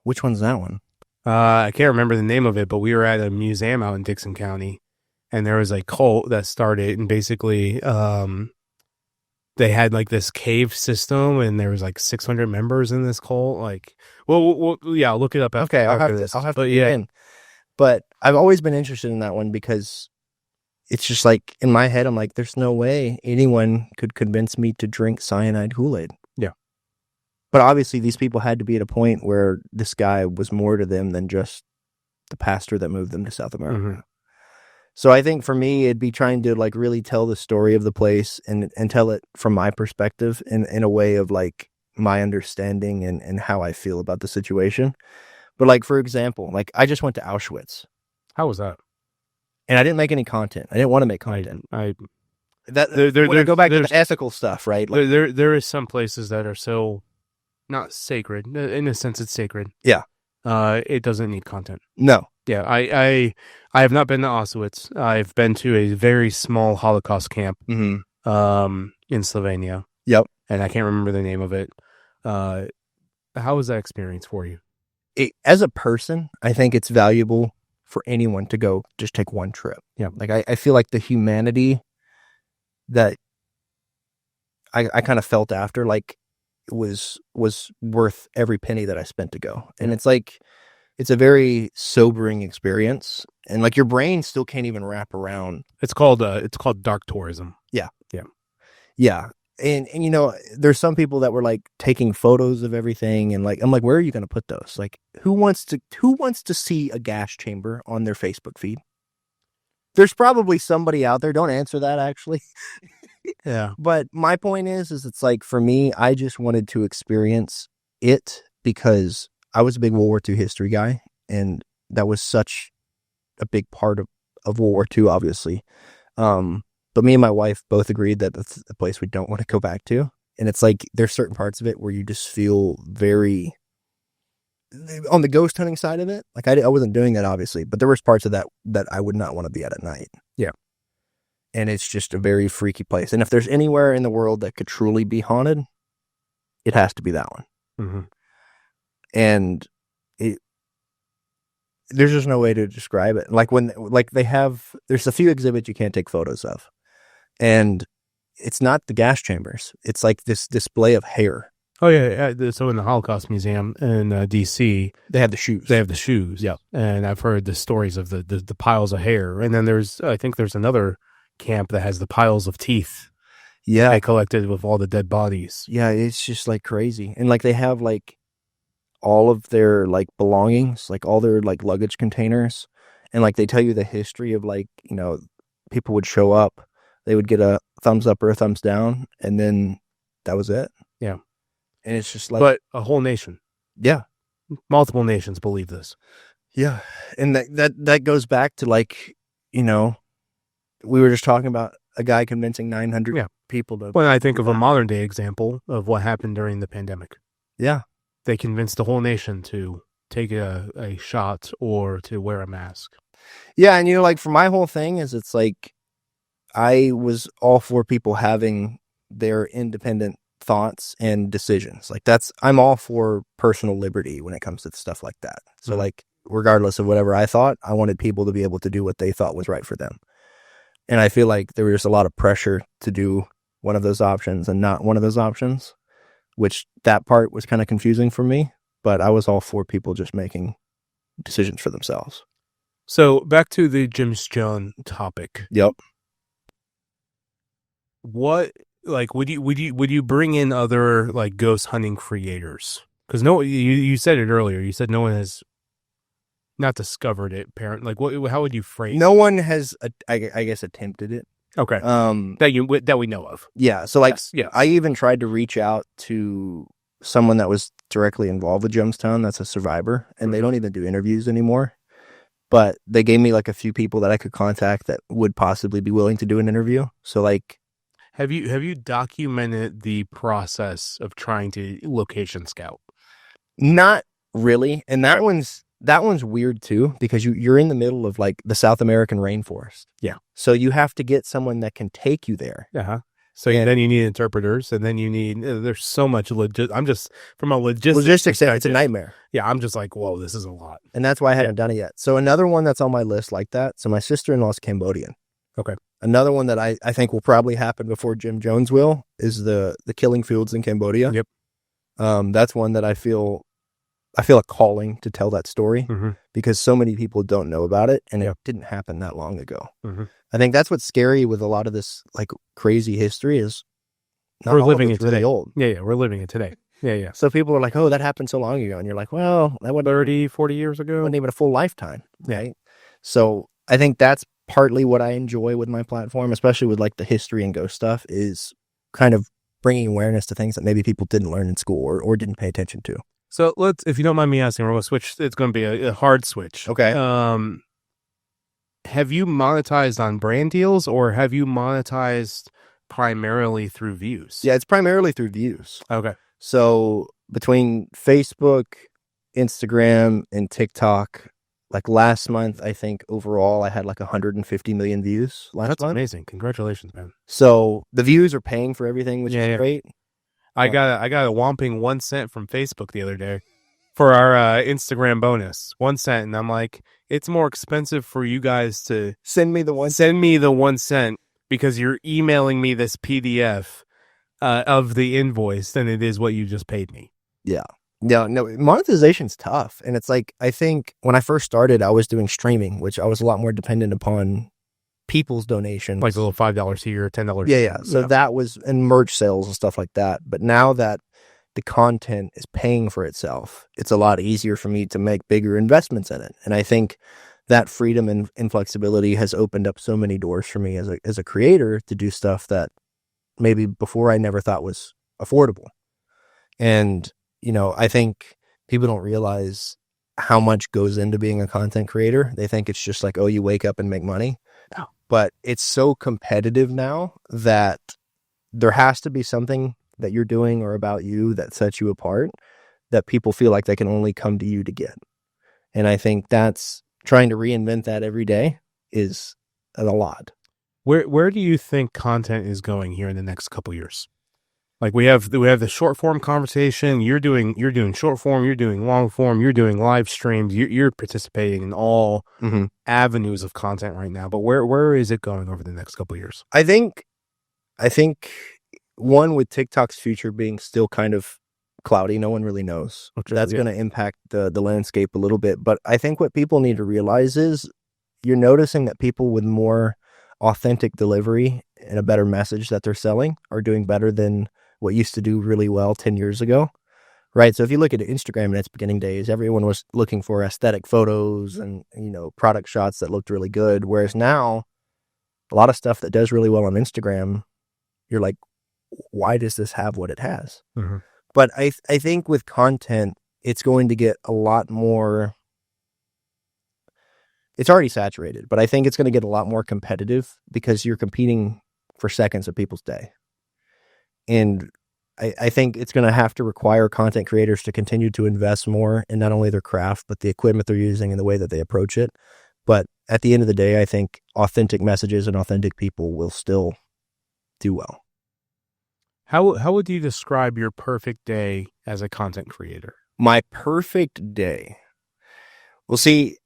Which one's that one? I can't remember the name of it, but we were at a museum out in Dixon County, and there was a cult that started, and basically they had like this cave system, and there was like 600 members in this cult. Like, well, yeah, I'll look it up after, Okay, I'll after this. have to But get in. But I've always been interested in that one because it's just like in my head, I'm like, there's no way anyone could convince me to drink cyanide Kool-Aid. Yeah. But obviously these people had to be at a point where this guy was more to them than just the pastor that moved them to South America. Mm-hmm. So I think for me, it'd be trying to like really tell the story of the place and tell it from my perspective in a way of like my understanding and how I feel about the situation. But like, for example, like I just went to Auschwitz. How was that? And I didn't make any content. I didn't want to make content. I When there- I go back to there's- the ethical stuff, right? Like, there is some places that are so not sacred. In a sense, it's sacred. Yeah. It doesn't need content. no. Yeah, I have not been to Auschwitz. I've been to a very small Holocaust camp Mm-hmm. in Slovenia. Yep. And I can't remember the name of it. How was that experience for you? As a person, I think it's valuable for anyone to go just take one trip. Yeah. Like I feel like the humanity that I kind of felt after, like, was worth every penny that I spent to go. And it's like, it's a very sobering experience. And like your brain still can't even wrap around. It's called dark tourism. Yeah. And you know, there's some people that were like taking photos of everything, and like I'm like, where are you going to put those? Like, who wants to see a gas chamber on their Facebook feed? There's probably somebody out there. Don't answer that, actually. Yeah. But my point is it's like, for me, I just wanted to experience it because I was a big World War II history guy, and that was such a big part of World War II, obviously. But me and my wife both agreed that that's a place we don't want to go back to. And it's like, there's certain parts of it where you just feel very on the ghost hunting side of it, like I wasn't doing that obviously, but there was parts of that I would not want to be at night. Yeah. And it's just a very freaky place. And if there's anywhere in the world that could truly be haunted, it has to be that one. Mm-hmm. And there's just no way to describe it. Like there's a few exhibits you can't take photos of, and it's not the gas chambers. It's like this display of hair. Oh yeah. So in the Holocaust Museum in DC, They have the shoes. Yeah. And I've heard the stories of the piles of hair. And then I think there's another camp that has the piles of teeth. Yeah. They collected with all the dead bodies. Yeah, it's just like crazy. And like they have like all of their like belongings, like all their like luggage containers. And like they tell you the history of like, you know, people would show up, they would get a thumbs up or a thumbs down, and then that was it. Yeah. And it's just like, But a whole nation, yeah. multiple nations believe this. Yeah. And that goes back to like, you know, we were just talking about a guy convincing 900 people to. When I think of a modern day example of what happened during the pandemic. Yeah. They convinced the whole nation to take a shot or to wear a mask. Yeah. And, you know, like for my whole thing is it's like I was all for people having their independent thoughts and decisions. Like I'm all for personal liberty when it comes to stuff like that. So like, regardless of whatever I thought, I wanted people to be able to do what they thought was right for them. And I feel like there was just a lot of pressure to do one of those options and not one of those options, which that part was kind of confusing for me, but I was all for people just making decisions for themselves. So back to the James Jones topic. Yep. What, like, would you bring in other like ghost hunting creators? Because you said it earlier. You said no one has not discovered it. Like, how would you phrase? No one has, I guess, attempted it. Okay. That we know of. Yeah. So like, yes. I even tried to reach out to someone that was directly involved with Jonestown. That's a survivor, and they don't even do interviews anymore. But they gave me like a few people that I could contact that would possibly be willing to do an interview. So like, have you documented the process of trying to location scout? Not really, and that one's weird too, because you're in the middle of like the South American rainforest. Yeah. So you have to get someone that can take you there. Uh-huh. So then you need interpreters, and then you need, there's so much I'm just, from a logistics standpoint, it's a nightmare. Yeah, I'm just like, whoa, this is a lot. And that's why I hadn't done it yet. So another one that's on my list like that, so my sister-in-law's Cambodian. Okay. Another one that I think will probably happen before Jim Jones will is the killing fields in Cambodia. Yep. That's one that I feel a calling to tell that story because so many people don't know about it, and it didn't happen that long ago. I think that's what's scary with a lot of this like crazy history is we're living it really today. Old. Yeah, we're living it today. Yeah. So people are like, oh, that happened so long ago. And you're like, well, that wasn't 30, 40 years ago. Wasn't even a full lifetime. Right. So I think that's partly what I enjoy with my platform, especially with like the history and ghost stuff, is kind of bringing awareness to things that maybe people didn't learn in school or didn't pay attention to. So if you don't mind me asking, we're going to switch. It's going to be a hard switch. Okay. Have you monetized on brand deals, or have you monetized primarily through views? Yeah, it's primarily through views. Okay. So between Facebook, Instagram, and TikTok, like last month, I think overall I had like 150 million views last month. That's amazing. Congratulations, man. So the views are paying for everything, which is great. I got a whopping 1 cent from Facebook the other day for our Instagram bonus. 1 cent, and I'm like, it's more expensive for you guys to send me the 1 cent because you're emailing me this PDF of the invoice than it is what you just paid me. Yeah. No, monetization's tough. And it's like, I think when I first started, I was doing streaming, which I was a lot more dependent upon people's donations. Like a little $5 here, $10 Yeah. So that was, and merch sales and stuff like that. But now that the content is paying for itself, it's a lot easier for me to make bigger investments in it. And I think that freedom and flexibility has opened up so many doors for me as a creator to do stuff that maybe before I never thought was affordable. And, you know, I think people don't realize how much goes into being a content creator. They think it's just like, oh, you wake up and make money. No. But it's so competitive now that there has to be something that you're doing or about you that sets you apart that people feel like they can only come to you to get. And I think that's trying to reinvent that every day is a lot. Where do you think content is going here in the next couple years? Like we have the short form conversation. You're doing short form. You're doing long form. You're doing live streams. You're participating in all avenues of content right now. But where is it going over the next couple of years? I think one, with TikTok's future being still kind of cloudy, no one really knows. That's going to impact the landscape a little bit. But I think what people need to realize is you're noticing that people with more authentic delivery and a better message that they're selling are doing better than what used to do really well 10 years ago, right? So if you look at Instagram in its beginning days, everyone was looking for aesthetic photos and, product shots that looked really good. Whereas now, a lot of stuff that does really well on Instagram, you're like, why does this have what it has? Mm-hmm. But I think with content, it's going to get a lot more. It's already saturated, but I think it's going to get a lot more competitive because you're competing for seconds of people's day. And I think it's going to have to require content creators to continue to invest more in not only their craft, but the equipment they're using and the way that they approach it. But at the end of the day, I think authentic messages and authentic people will still do well. How would you describe your perfect day as a content creator? My perfect day. Well, see,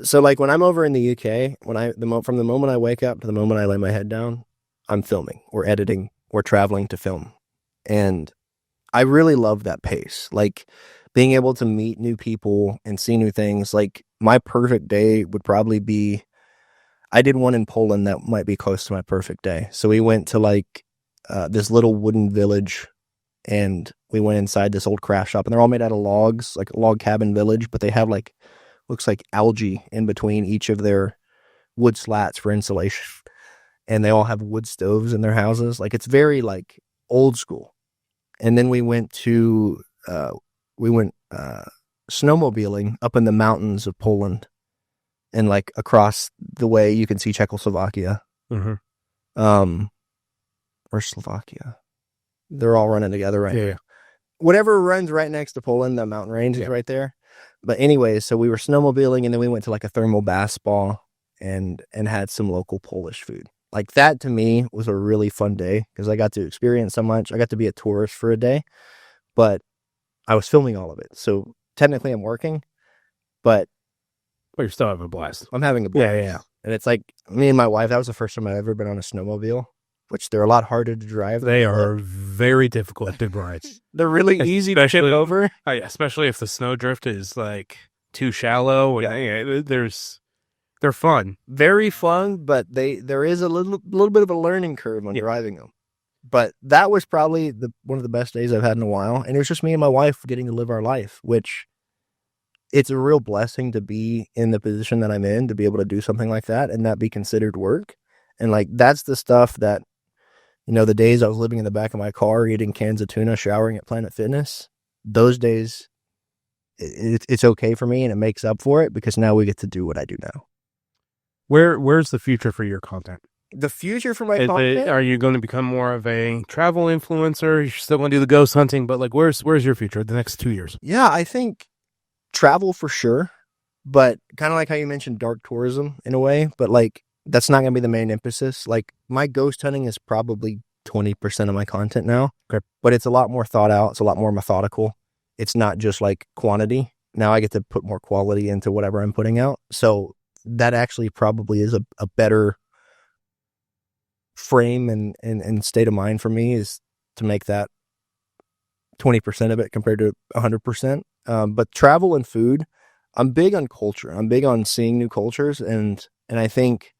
so like when I'm over in the UK, from the moment I wake up to the moment I lay my head down, I'm filming or editing or traveling to film. And I really love that pace. Like being able to meet new people and see new things. Like my perfect day would probably be, I did one in Poland that might be close to my perfect day. So we went to like this little wooden village and we went inside this old craft shop and they're all made out of logs, like a log cabin village, but they have like, looks like algae in between each of their wood slats for insulation. And they all have wood stoves in their houses. Like it's very like old school. And then we went snowmobiling up in the mountains of Poland and like across the way you can see Czechoslovakia. Mm-hmm. Or Slovakia. They're all running together right now. Yeah. Whatever runs right next to Poland, the mountain range is right there. But anyways, so we were snowmobiling and then we went to like a thermal bath spa and had some local Polish food. Like that to me was a really fun day because I got to experience so much. I got to be a tourist for a day, but I was filming all of it. So technically I'm working, but you're still having a blast. I'm having a blast. Yeah. And it's like me and my wife, that was the first time I've ever been on a snowmobile, which they're a lot harder to drive. They are very difficult to ride. They're really easy to chip over. Especially if the snowdrift is like too shallow. They're fun. Very fun, but there is a little bit of a learning curve on driving them. But that was probably one of the best days I've had in a while. And it was just me and my wife getting to live our life, which it's a real blessing to be in the position that I'm in, to be able to do something like that and not be considered work. And like, that's the stuff that, the days I was living in the back of my car, eating cans of tuna, showering at Planet Fitness, those days, it's okay for me and it makes up for it because now we get to do what I do now. Where's the future for your content? The future for my content? Are you going to become more of a travel influencer? You're still going to do the ghost hunting, but like, where's your future the next 2 years? Yeah, I think travel for sure, but kind of like how you mentioned dark tourism in a way, but like that's not going to be the main emphasis. Like my ghost hunting is probably 20% of my content now, but it's a lot more thought out. It's a lot more methodical. It's not just like quantity. Now I get to put more quality into whatever I'm putting out. So that actually probably is a better frame and state of mind for me, is to make that 20% of it compared to 100%. But travel and food, I'm big on culture. I'm big on seeing new cultures. And I think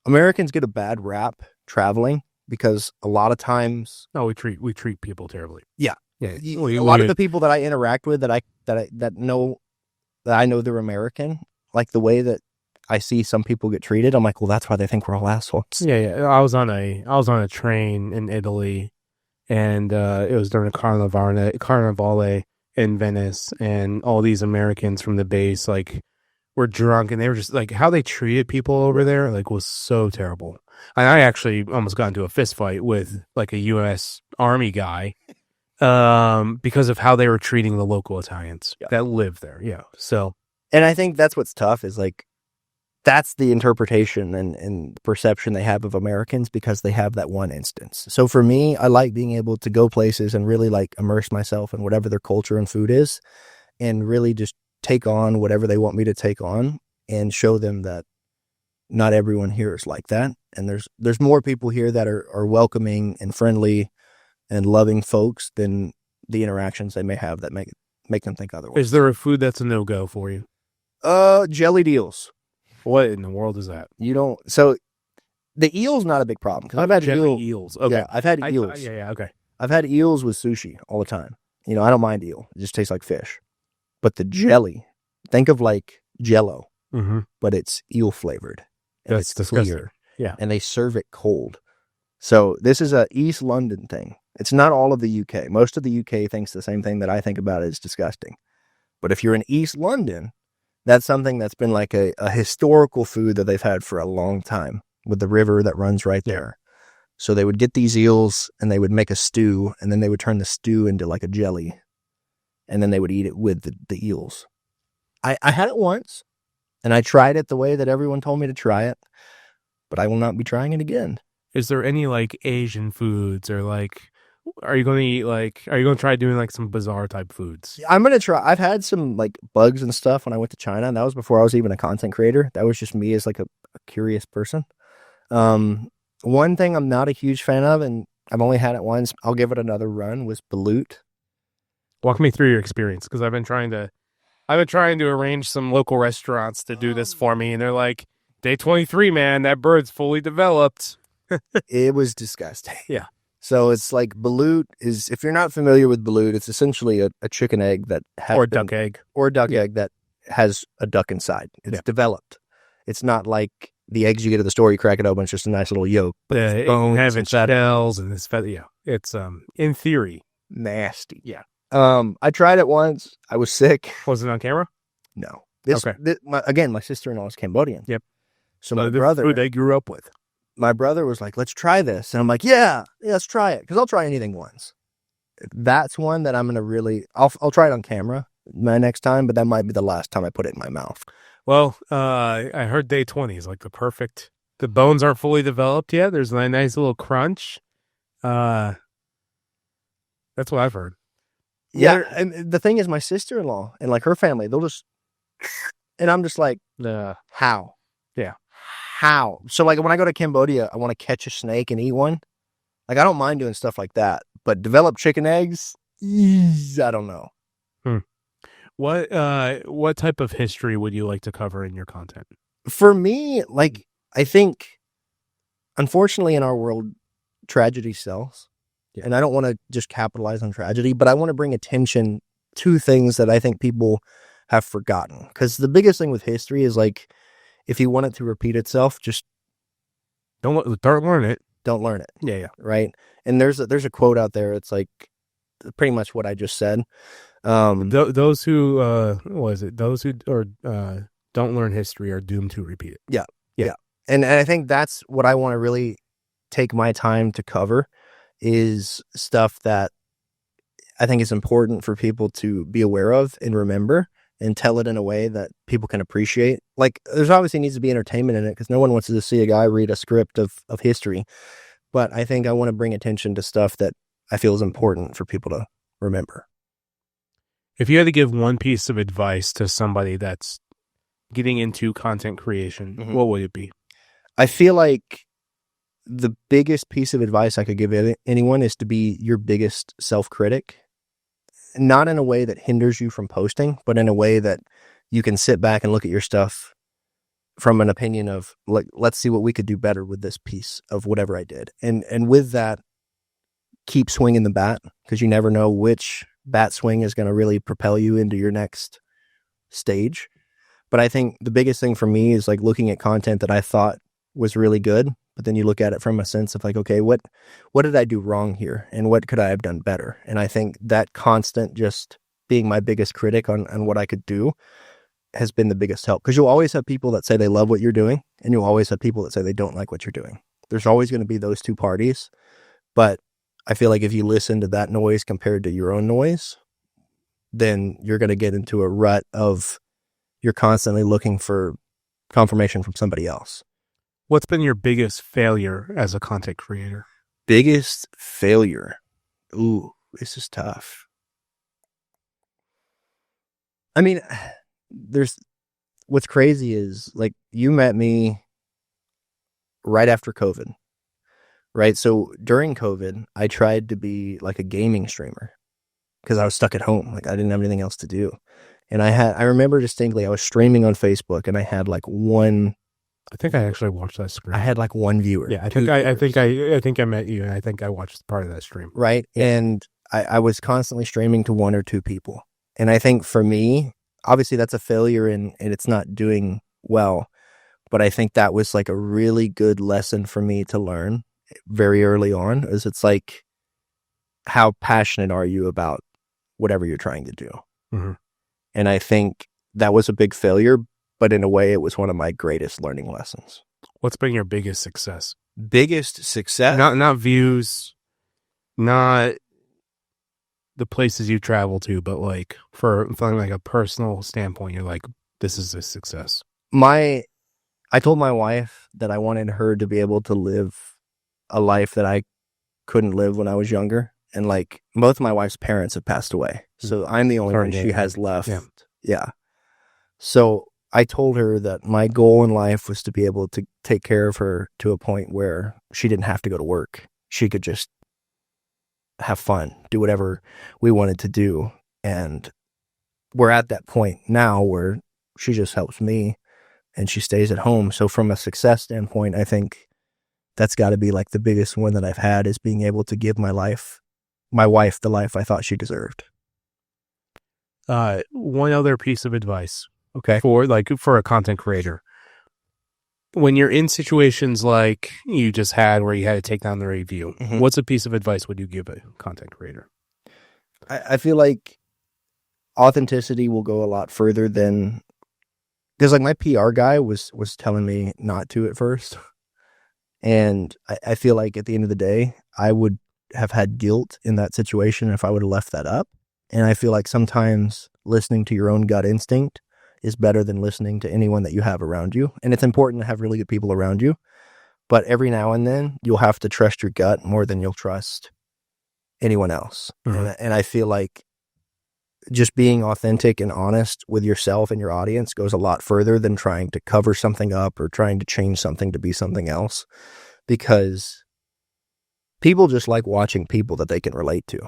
Americans get a bad rap traveling because a lot of times, we treat people terribly. Yeah. A lot of the people that I interact with that I know they're American, like the way that I see some people get treated, I'm like, well, that's why they think we're all assholes. Yeah. I was on a train in Italy, and it was during a Carnivale in Venice, and all these Americans from the base like were drunk, and they were just like, how they treated people over there like was so terrible. And I actually almost got into a fist fight with like a U.S. Army guy because of how they were treating the local Italians that live there. Yeah. So, and I think that's what's tough is like, that's the interpretation and perception they have of Americans because they have that one instance. So for me, I like being able to go places and really like immerse myself in whatever their culture and food is and really just take on whatever they want me to take on and show them that not everyone here is like that. And there's more people here that are welcoming and friendly and loving folks than the interactions they may have that make them think otherwise. is there a food that's a no-go for you? Jellied eels. What in the world is that? You don't. So the eel's not a big problem because I've had eels. Okay. Yeah, I've had eels. Okay. I've had eels with sushi all the time. You know, I don't mind eel. It just tastes like fish. But the jelly, think of like Jello, but it's eel flavored. And That's it's disgusting. clear. Yeah. And they serve it cold. So this is a East London thing. It's not all of the UK. Most of the UK thinks the same thing that I think about is disgusting. But if you're in East London, that's something that's been like a historical food that they've had for a long time with the river that runs right there. So they would get these eels and they would make a stew and then they would turn the stew into like a jelly and then they would eat it with the eels. I had it once and I tried it the way that everyone told me to try it, but I will not be trying it again. Is there any like Asian foods or like, are you going to try doing like some bizarre type foods? I'm going to try. I've had some like bugs and stuff when I went to China. And that was before I was even a content creator. That was just me as like a curious person. One thing I'm not a huge fan of, and I've only had it once, I'll give it another run, was balut. Walk me through your experience because I've been trying to arrange some local restaurants to do this for me. And they're like, day 23, man, that bird's fully developed. It was disgusting. Yeah. So it's like balut is, if you're not familiar with balut, it's essentially a chicken egg that has Or duck egg. Or a duck egg that has a duck inside. It's developed. It's not like the eggs you get at the store, you crack it open, it's just a nice little yolk. But It has its shells and this feather. Yeah. It's, in theory, nasty. Yeah. I tried it once. I was sick. Was it on camera? No. Okay. Again, my sister-in-law is Cambodian. Yep. So my brother, food they grew up with. my brother was like, let's try this. And I'm like, yeah, let's try it. Because I'll try anything once. That's one that I'm going to really, I'll try it on camera my next time, but that might be the last time I put it in my mouth. Well, I heard day 20 is like the bones aren't fully developed yet. There's a nice little crunch. That's what I've heard. Yeah. And the thing is, my sister-in-law and like her family, they'll just, and I'm just like, how? Yeah. How? So like when I go to Cambodia, I want to catch a snake and eat one. Like I don't mind doing stuff like that, but develop chicken eggs, I don't know. What type of history would you like to cover in your content? For me, like I think, unfortunately, in our world, tragedy sells, and I don't want to just capitalize on tragedy, but I want to bring attention to things that I think people have forgotten. Because the biggest thing with history is like, if you want it to repeat itself, just don't learn it. Don't learn it. Yeah. Right. And there's a quote out there. It's like pretty much what I just said. Those who don't learn history are doomed to repeat it. Yeah. And I think that's what I want to really take my time to cover is stuff that I think is important for people to be aware of and remember and tell it in a way that people can appreciate. Like there's obviously needs to be entertainment in it because no one wants to see a guy read a script of history. But I think I want to bring attention to stuff that I feel is important for people to remember. If you had to give one piece of advice to somebody that's getting into content creation, what would it be? I feel like the biggest piece of advice I could give anyone is to be your biggest self-critic. Not in a way that hinders you from posting, but in a way that you can sit back and look at your stuff from an opinion of, like, let's see what we could do better with this piece of whatever I did. And with that, keep swinging the bat because you never know which bat swing is going to really propel you into your next stage. But I think the biggest thing for me is like looking at content that I thought was really good, but then you look at it from a sense of like, okay, what did I do wrong here? And what could I have done better? And I think that constant just being my biggest critic on what I could do has been the biggest help. Because you'll always have people that say they love what you're doing, and you'll always have people that say they don't like what you're doing. There's always going to be those two parties. But I feel like if you listen to that noise compared to your own noise, then you're going to get into a rut of you're constantly looking for confirmation from somebody else. What's been your biggest failure as a content creator? Biggest failure. Ooh, this is tough. I mean, what's crazy is like you met me right after COVID, right? So during COVID, I tried to be like a gaming streamer because I was stuck at home. Like I didn't have anything else to do. And I remember distinctly, I was streaming on Facebook and I had like one. I think I actually watched that stream. I had like one viewer. Yeah, I think I met you, and I think I watched part of that stream. Right, yeah. And I was constantly streaming to one or two people, and I think for me, obviously that's a failure, and it's not doing well. But I think that was like a really good lesson for me to learn very early on. Is it's like, how passionate are you about whatever you're trying to do? Mm-hmm. And I think that was a big failure. But in a way, it was one of my greatest learning lessons. What's been your biggest success? Biggest success? Not views, not the places you travel to, but like from like a personal standpoint, you're like, this is a success. I told my wife that I wanted her to be able to live a life that I couldn't live when I was younger. And like both of my wife's parents have passed away. So I'm the only one she has left. Yeah. So I told her that my goal in life was to be able to take care of her to a point where she didn't have to go to work. She could just have fun, do whatever we wanted to do. And we're at that point now where she just helps me and she stays at home. So from a success standpoint, I think that's got to be like the biggest one that I've had, is being able to give my wife, the life I thought she deserved. One other piece of advice. Okay. For a content creator, when you're in situations like you just had where you had to take down the review, mm-hmm. What's a piece of advice would you give a content creator? I feel like authenticity will go a lot further than, because like my PR guy was telling me not to at first. And I feel like at the end of the day, I would have had guilt in that situation if I would have left that up. And I feel like sometimes listening to your own gut instinct is better than listening to anyone that you have around you. And it's important to have really good people around you. But every now and then, you'll have to trust your gut more than you'll trust anyone else. Mm-hmm. And I feel like just being authentic and honest with yourself and your audience goes a lot further than trying to cover something up or trying to change something to be something else. Because people just like watching people that they can relate to.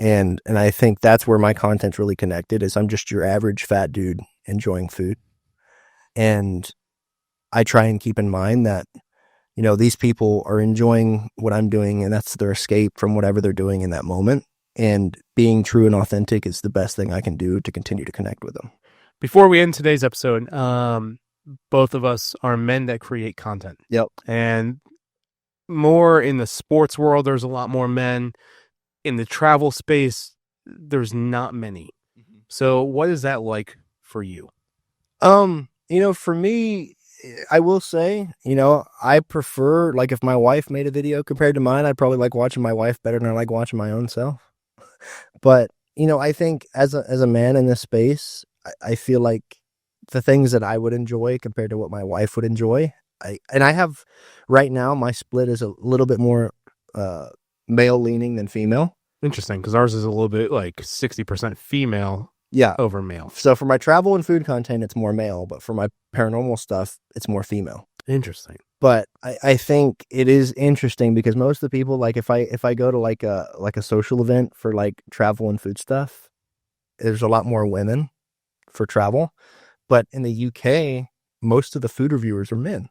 And I think that's where my content's really connected, is I'm just your average fat dude enjoying food. And I try and keep in mind that, you know, these people are enjoying what I'm doing, and that's their escape from whatever they're doing in that moment. And being true and authentic is the best thing I can do to continue to connect with them. Before we end today's episode, both of us are men that create content. Yep. And more in the sports world, there's a lot more men. In the travel space, there's not many. Mm-hmm. So what is that like for you? You know, for me, I will say, you know, I prefer, like, if my wife made a video compared to mine, I'd probably like watching my wife better than I like watching my own self. But, you know, I think as a man in this space, I feel like the things that I would enjoy compared to what my wife would enjoy, I have right now, my split is a little bit more male leaning than female. Interesting, because ours is a little bit like 60% female. Yeah, over male. So for my travel and food content, it's more male, but for my paranormal stuff, it's more female. Interesting. But I think it is interesting because most of the people, like if I go to like a social event for like travel and food stuff, there's a lot more women for travel. But in the UK, most of the food reviewers are men.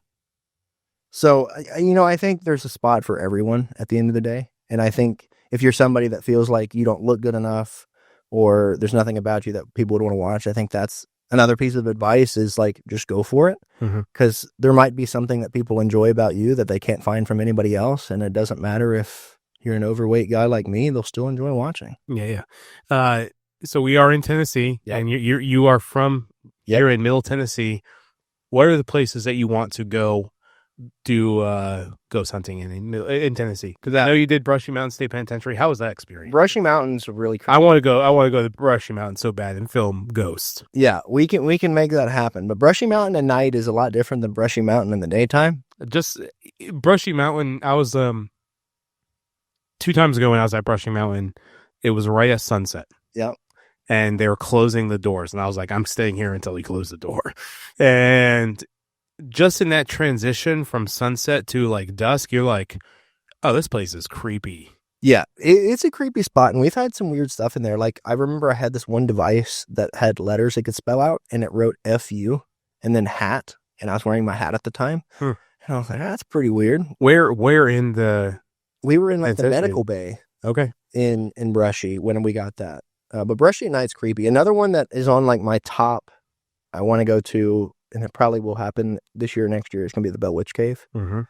So, you know, I think there's a spot for everyone at the end of the day. And I think if you're somebody that feels like you don't look good enough, or there's nothing about you that people would want to watch, I think that's another piece of advice, is like, just go for it. Because there might be something that people enjoy about you that they can't find from anybody else. And it doesn't matter if you're an overweight guy like me, they'll still enjoy watching. Yeah. So we are in Tennessee, and you are from here in Middle Tennessee. What are the places that you want to go do ghost hunting in Tennessee? Because I know you did Brushy Mountain State Penitentiary. How was that experience? Brushy Mountains are really I want to go. I want to go to Brushy Mountain so bad and film ghosts. Yeah, we can make that happen. But Brushy Mountain at night is a lot different than Brushy Mountain in the daytime. Just Brushy Mountain. I was 2 times ago when I was at Brushy Mountain. It was right at sunset. Yep. And they were closing the doors, and I was like, I'm staying here until he closed the door. And just in that transition from sunset to like dusk, you're like, oh, this place is creepy. Yeah, it's a creepy spot, and we've had some weird stuff in there. Like, I remember I had this one device that had letters it could spell out, and it wrote F-U and then hat, and I was wearing my hat at the time. And I was like, that's pretty weird. Where in the... We were in like the medical bay. Okay. In Brushy when we got that. But Brushy at night's creepy. Another one that is on like my top I want to go to, and it probably will happen this year or next year, is going to be the Bell Witch Cave. Mm-hmm.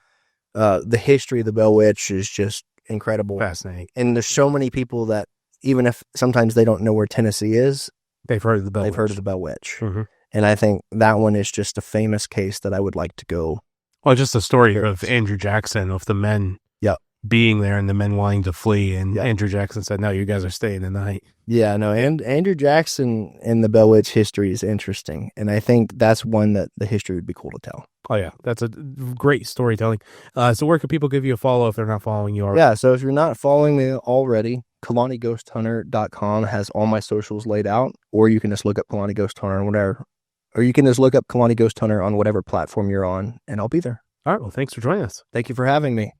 The history of the Bell Witch is just incredible. Fascinating. And there's so many people that, even if sometimes they don't know where Tennessee is, they've heard of the Bell Witch. They've heard of the Bell Witch. Mm-hmm. And I think that one is just a famous case that I would like to go. Well, just a story of Andrew Jackson, of the men being there and the men wanting to flee. And Andrew Jackson said, no, you guys are staying the night. Yeah, no, and Andrew Jackson and the Bell Witch history is interesting. And I think that's one that the history would be cool to tell. Oh, yeah. That's a great storytelling. So where can people give you a follow if they're not following you already? Yeah, so if you're not following me already, KalaniGhostHunter.com has all my socials laid out, or you can just look up Kalani Ghost Hunter on whatever, or you can just look up Kalani Ghost Hunter on whatever platform you're on, and I'll be there. All right. Well, thanks for joining us. Thank you for having me.